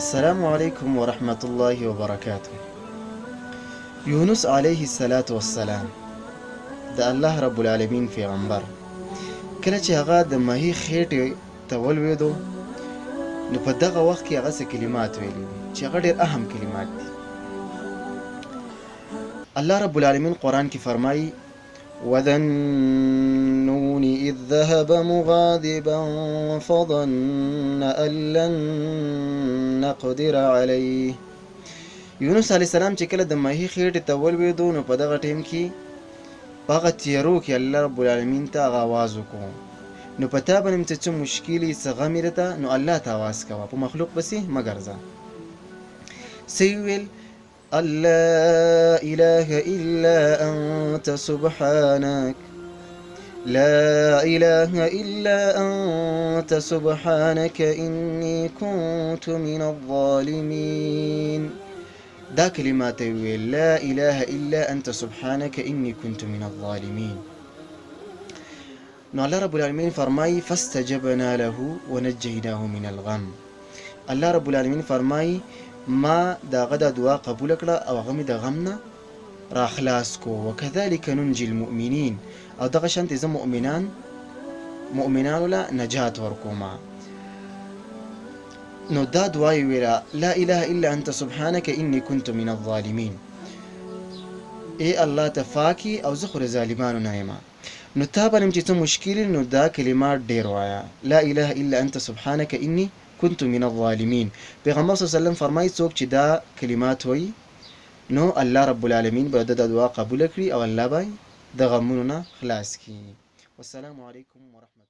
السلام عليكم ورحمة الله وبركاته. يونس عليه الصلاة والسلام د الله رب العالمین پیغمبر کله چې هغه د ماهی خېټې ته ولوېدو نو په دغه وخت کې هغه څه کلمات ویلي چې هغه ډېر اهم کلمات دي. الله رب العالمین قرآن کې فرمایي وذا النون إذ ذهب مغاضبا فظن أن لن نقدر عليه. یونس علیه السلام چې کله د ماهی خېټې ته ولوېدو نو په دغه ټیم کې په هغه تیارو کې الله رب العالمین ته هغه آواز وکړو نو په تا باندې چې څه مشکل یې څه غم یې درته نو الله ته آواز کوه، په مخلوق پسې مه ګرځه. څه یې ویل لا إله إلا أنت سبحانك لا إله إلا أنت سبحانك إني كنت من الظالمين. دا کلمات ویل لا إله إلا أنت سبحانك إني كنت من الظالمين. نو الله رب العالمین فرمایي فاستجبنا له ونجيناه من الغم. الله رب العالمین فرمایي ما دا غدا دعا قبول کړه او هغه مې د غم نه را خلاص کو. وكذلك ننجي المؤمنين. او دغه شانتې زه مؤمنانو له نجات ورکوما. نو دا دعا یې ویله لا اله الا انت سبحانك اني كنت من الظالمين. ای الله ته پاکي او زه خو د ظالمانو نه یم. نو تا باندې چې څه مشکل نو دا کلمات ډېر وایه لا اله الا انت سبحانك اني كنت من الظالمين. پیغمبر صلی الله علیه وسلم فرمایي څوک چې دا کلمات وایي نو الله رب العالمین به د دعا قبول کړي او الله به د غمونو نه خلاص کړي. والسلام علیکم ورحمة